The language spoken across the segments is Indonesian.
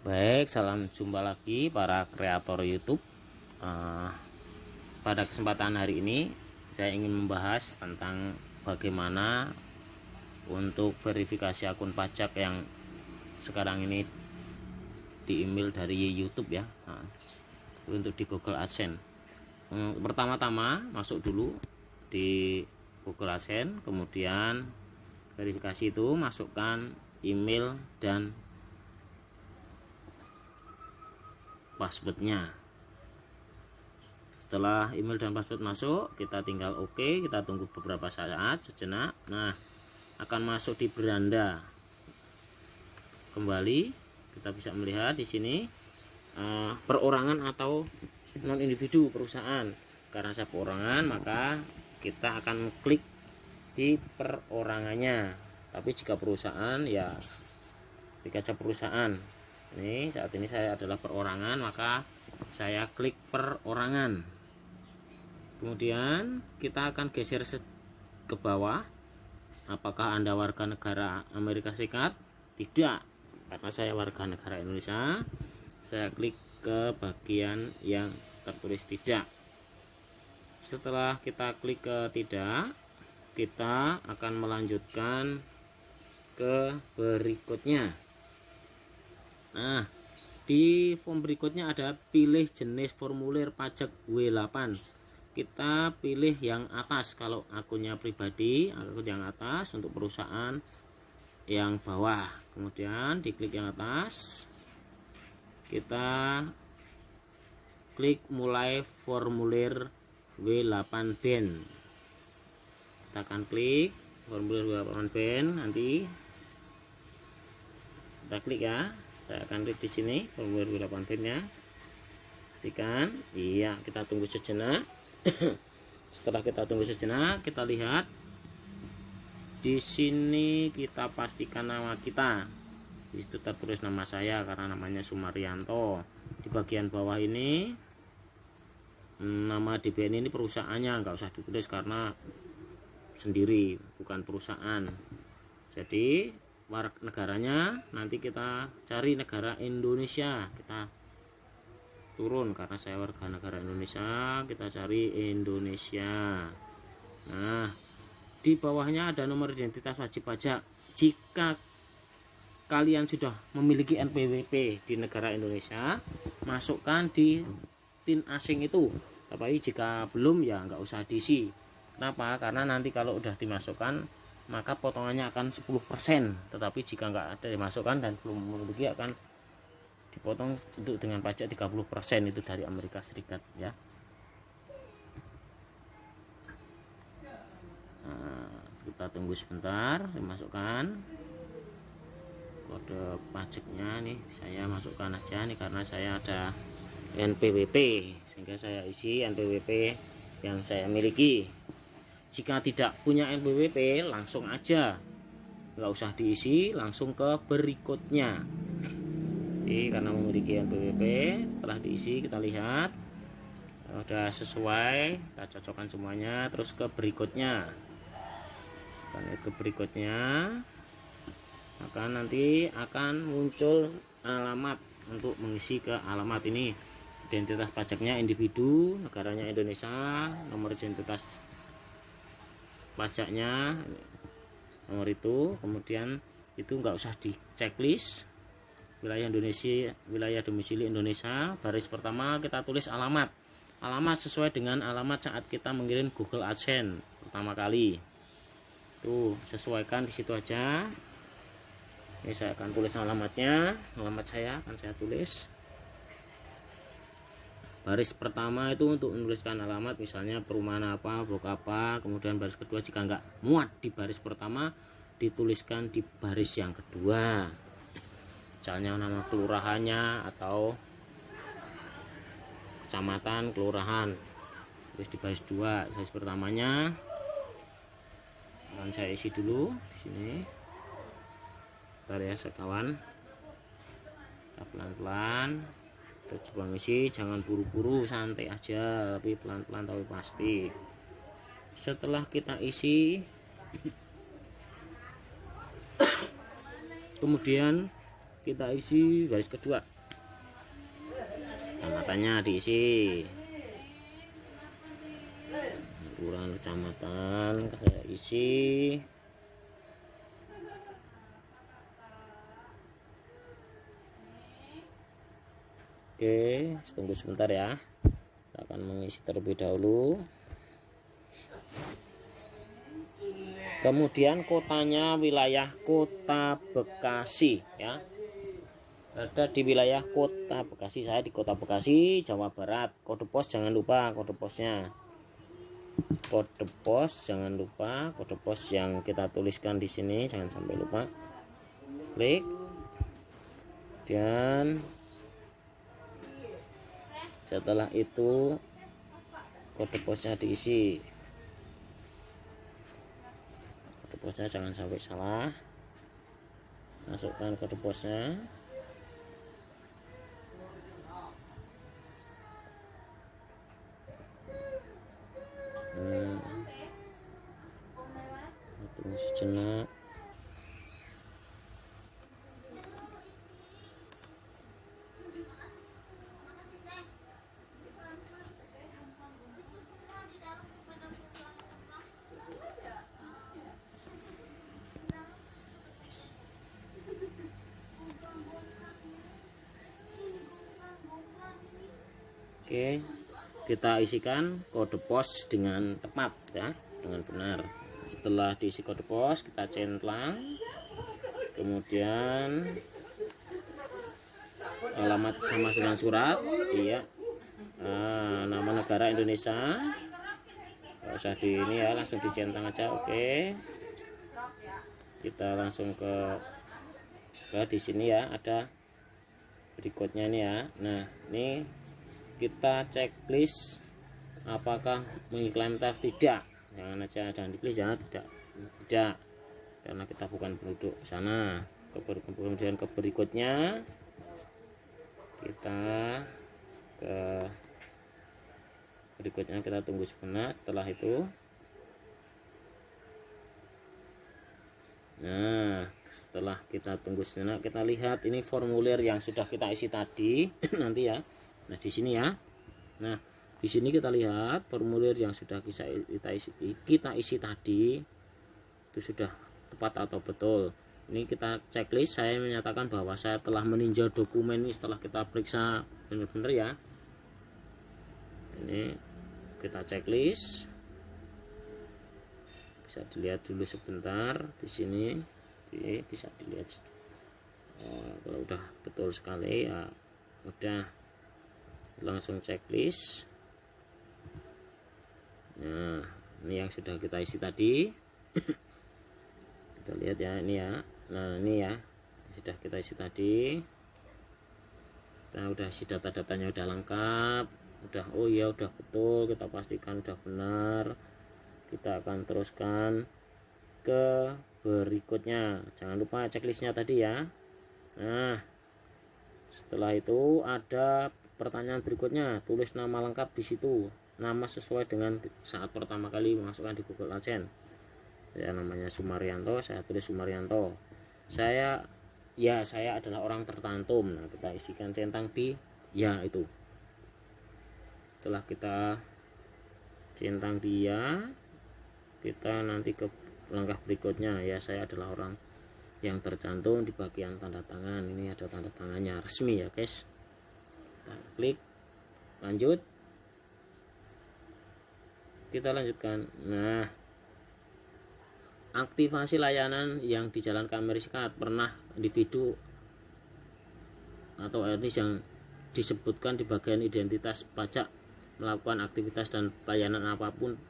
Baik, salam jumpa lagi para kreator YouTube. Pada kesempatan hari ini saya ingin membahas tentang bagaimana untuk verifikasi akun pajak yang sekarang ini di email dari YouTube ya. Untuk di Google AdSense. Pertama-tama masuk dulu di Google AdSense, kemudian verifikasi itu masukkan email dan passwordnya. Setelah email dan password masuk, kita tinggal OK, kita tunggu beberapa saat sejenak. Nah, akan masuk di beranda. Kembali kita bisa melihat di sini perorangan atau non individu perusahaan. Karena saya perorangan, maka kita akan klik di perorangannya. Tapi jika perusahaan ya di kaca perusahaan. Ini saat ini saya adalah perorangan, maka saya klik perorangan. Kemudian kita akan geser ke bawah. Apakah Anda warga negara Amerika Serikat? Tidak, karena saya warga negara Indonesia. Saya klik ke bagian yang tertulis tidak. Setelah kita klik ke tidak, kita akan melanjutkan ke berikutnya. Nah, di form berikutnya ada pilih jenis formulir pajak W8. Kita pilih yang atas kalau akunnya pribadi, akun yang atas. Untuk perusahaan yang bawah. Kemudian diklik yang atas. Kita klik mulai formulir W8 BEN. Kita akan klik formulir W8 BEN, nanti kita klik ya. Saya akan klik di sini formulir W8 BEN-nya. Klikkan, iya, kita tunggu sejenak. Setelah kita tunggu sejenak, kita lihat di sini, kita pastikan nama kita. Di situ tertulis nama saya karena namanya Sumaryanto. Di bagian bawah ini nama DBN ini perusahaannya, nggak usah ditulis karena sendiri, bukan perusahaan. Jadi warga negaranya nanti kita cari negara Indonesia, kita turun karena saya warga negara Indonesia, kita cari Indonesia. Nah, di bawahnya ada nomor identitas wajib pajak. Jika kalian sudah memiliki NPWP di negara Indonesia, masukkan di PIN asing itu. Tapi jika belum ya nggak usah diisi. Kenapa? Karena nanti kalau udah dimasukkan maka potongannya akan 10%, tetapi jika nggak ada dimasukkan dan belum memiliki akan dipotong untuk dengan pajak 30% itu dari Amerika Serikat ya. Nah, kita tunggu sebentar, dimasukkan kode pajaknya nih, saya masukkan aja nih karena saya ada NPWP sehingga saya isi NPWP yang saya miliki. Jika tidak punya NPWP, langsung aja, nggak usah diisi, langsung ke berikutnya. Jadi karena memiliki NPWP, setelah diisi kita lihat udah sesuai, kita cocokkan semuanya, terus ke berikutnya. Ke berikutnya, maka nanti akan muncul alamat untuk mengisi ke alamat ini. Identitas pajaknya individu, negaranya Indonesia, nomor identitas pajaknya nomor itu, kemudian itu nggak usah di checklist. Wilayah Indonesia, wilayah domisili Indonesia, baris pertama kita tulis alamat sesuai dengan alamat saat kita mengirim Google AdSense pertama kali. Tuh, sesuaikan di situ aja. Ini saya akan tulis alamatnya, alamat saya akan saya tulis. Baris pertama itu untuk menuliskan alamat, misalnya perumahan apa, blok apa. Kemudian baris kedua jika nggak muat di baris pertama, dituliskan di baris yang kedua. Misalnya nama kelurahannya atau kecamatan, kelurahan. Terus di baris 2, baris pertamanya akan saya isi dulu di sini. Bentar ya sekawan. Kita pelan-pelan. Kita coba ngisi, jangan buru-buru, santai aja, tapi pelan-pelan tapi pasti. Setelah kita isi, kemudian kita isi garis kedua. kecamatannya diisi, kelurahan kecamatan saya isi. Oke, tunggu sebentar ya. Kita akan mengisi terlebih dahulu. Kemudian kotanya wilayah Kota Bekasi ya. Ada di wilayah Kota Bekasi, saya di Kota Bekasi, Jawa Barat. Kode pos jangan lupa kode posnya. Kode pos jangan lupa, kode pos yang kita tuliskan di sini jangan sampai lupa. Klik. Dan setelah itu kode posnya diisi. Kode posnya jangan sampai salah. Masukkan kode posnya. Tunggu sejenak. Oke, kita isikan kode pos dengan tepat ya, dengan benar. Setelah diisi kode pos, kita centang, kemudian alamat sama dengan surat, iya, nama negara Indonesia, nggak usah di ini ya, langsung dicentang aja. Oke, kita langsung ke di sini ya, ada berikutnya nih ya. Nah, ini kita checklist apakah mengklaim TAF tidak. Jangan aja, jangan diklik ya, tidak, karena kita bukan penduduk sana. Kemudian ke berikutnya kita ke berikutnya, kita tunggu sebentar. Setelah itu, nah setelah kita tunggu sebentar, kita lihat ini formulir yang sudah kita isi tadi nanti ya. Nah di sini ya, nah di sini kita lihat formulir yang sudah kita isi tadi itu sudah tepat atau betul. Ini kita checklist, saya menyatakan bahwa saya telah meninjau dokumen ini setelah kita periksa benar-benar ya. Ini kita checklist, bisa dilihat dulu sebentar di sini. Oke, bisa dilihat. Kalau udah betul sekali ya udah, langsung checklist. Nah ini yang sudah kita isi tadi. Kita lihat ya, ini ya. Nah ini ya, sudah kita isi tadi. Kita udah isi data-datanya, udah lengkap, udah, oh ya udah betul, kita pastikan udah benar. Kita akan teruskan ke berikutnya. Jangan lupa checklistnya tadi ya. Nah setelah itu ada pertanyaan berikutnya, tulis nama lengkap di situ, nama sesuai dengan saat pertama kali masukkan di Google AdSense. Ya namanya Sumaryanto, saya tulis Sumaryanto. Saya adalah orang tertantum. Nah kita isikan centang di ya itu. Setelah kita centang di ya, kita nanti ke langkah berikutnya. Ya saya adalah orang yang tercantum di bagian tanda tangan. Ini ada tanda tangannya resmi ya guys. Kita klik lanjut, kita lanjutkan. Nah aktivasi layanan yang dijalankan Amerika Serikat, pernah individu atau etnis yang disebutkan di bagian identitas pajak melakukan aktivitas dan pelayanan apapun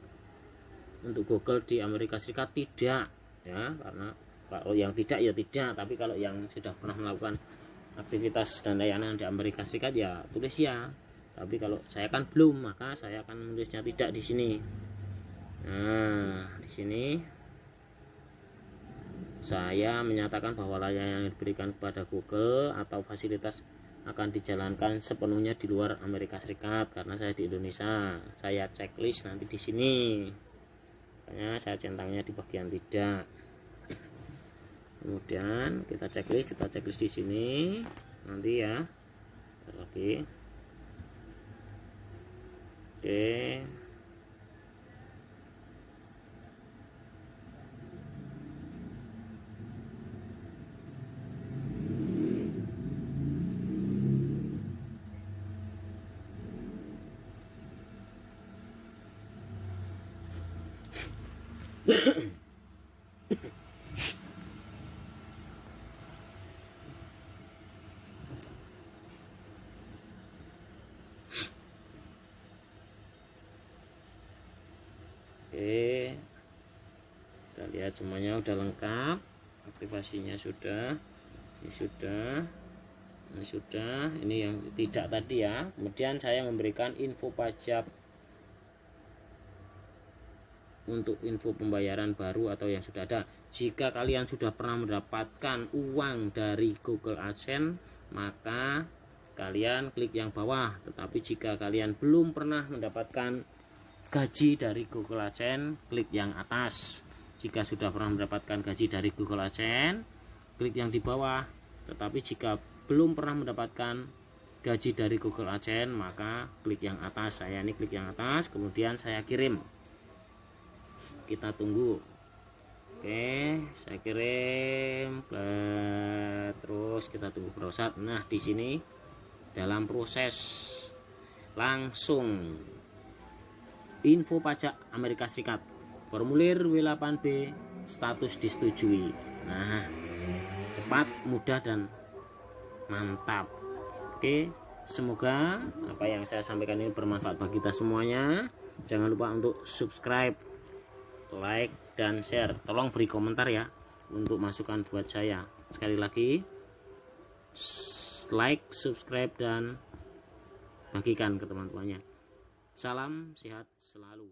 untuk Google di Amerika Serikat? Tidak ya, karena kalau yang tidak ya tidak, tapi kalau yang sudah pernah melakukan aktivitas dan layanan di Amerika Serikat ya tulis ya. Tapi kalau saya kan belum, maka saya akan menulisnya tidak di sini. Nah di sini saya menyatakan bahwa layanan yang diberikan kepada Google atau fasilitas akan dijalankan sepenuhnya di luar Amerika Serikat karena saya di Indonesia. Saya checklist nanti di sini. Makanya saya centangnya di bagian tidak. Kemudian kita checklist di sini nanti ya. Lagi Oke. Oke, kita lihat semuanya udah lengkap, aktivasinya sudah, ini sudah, ini yang tidak tadi ya. Kemudian saya memberikan info pajak untuk info pembayaran baru atau yang sudah ada. Jika kalian sudah pernah mendapatkan uang dari Google AdSense, maka kalian klik yang bawah. Tetapi jika kalian belum pernah mendapatkan gaji dari Google AdSense, klik yang atas. Jika sudah pernah mendapatkan gaji dari Google AdSense, klik yang di bawah. Tetapi jika belum pernah mendapatkan gaji dari Google AdSense, maka klik yang atas. Saya ini klik yang atas, kemudian saya kirim. Kita tunggu. Oke, saya kirim, terus kita tunggu proses. Nah, di sini dalam proses langsung info pajak Amerika Serikat, formulir W8B, status disetujui. Nah, cepat, mudah, dan mantap. Oke, semoga apa yang saya sampaikan ini bermanfaat bagi kita semuanya. Jangan lupa untuk subscribe, like, dan share. Tolong beri komentar ya untuk masukan buat saya. Sekali lagi, like, subscribe, dan bagikan ke teman-temannya. Salam sehat selalu.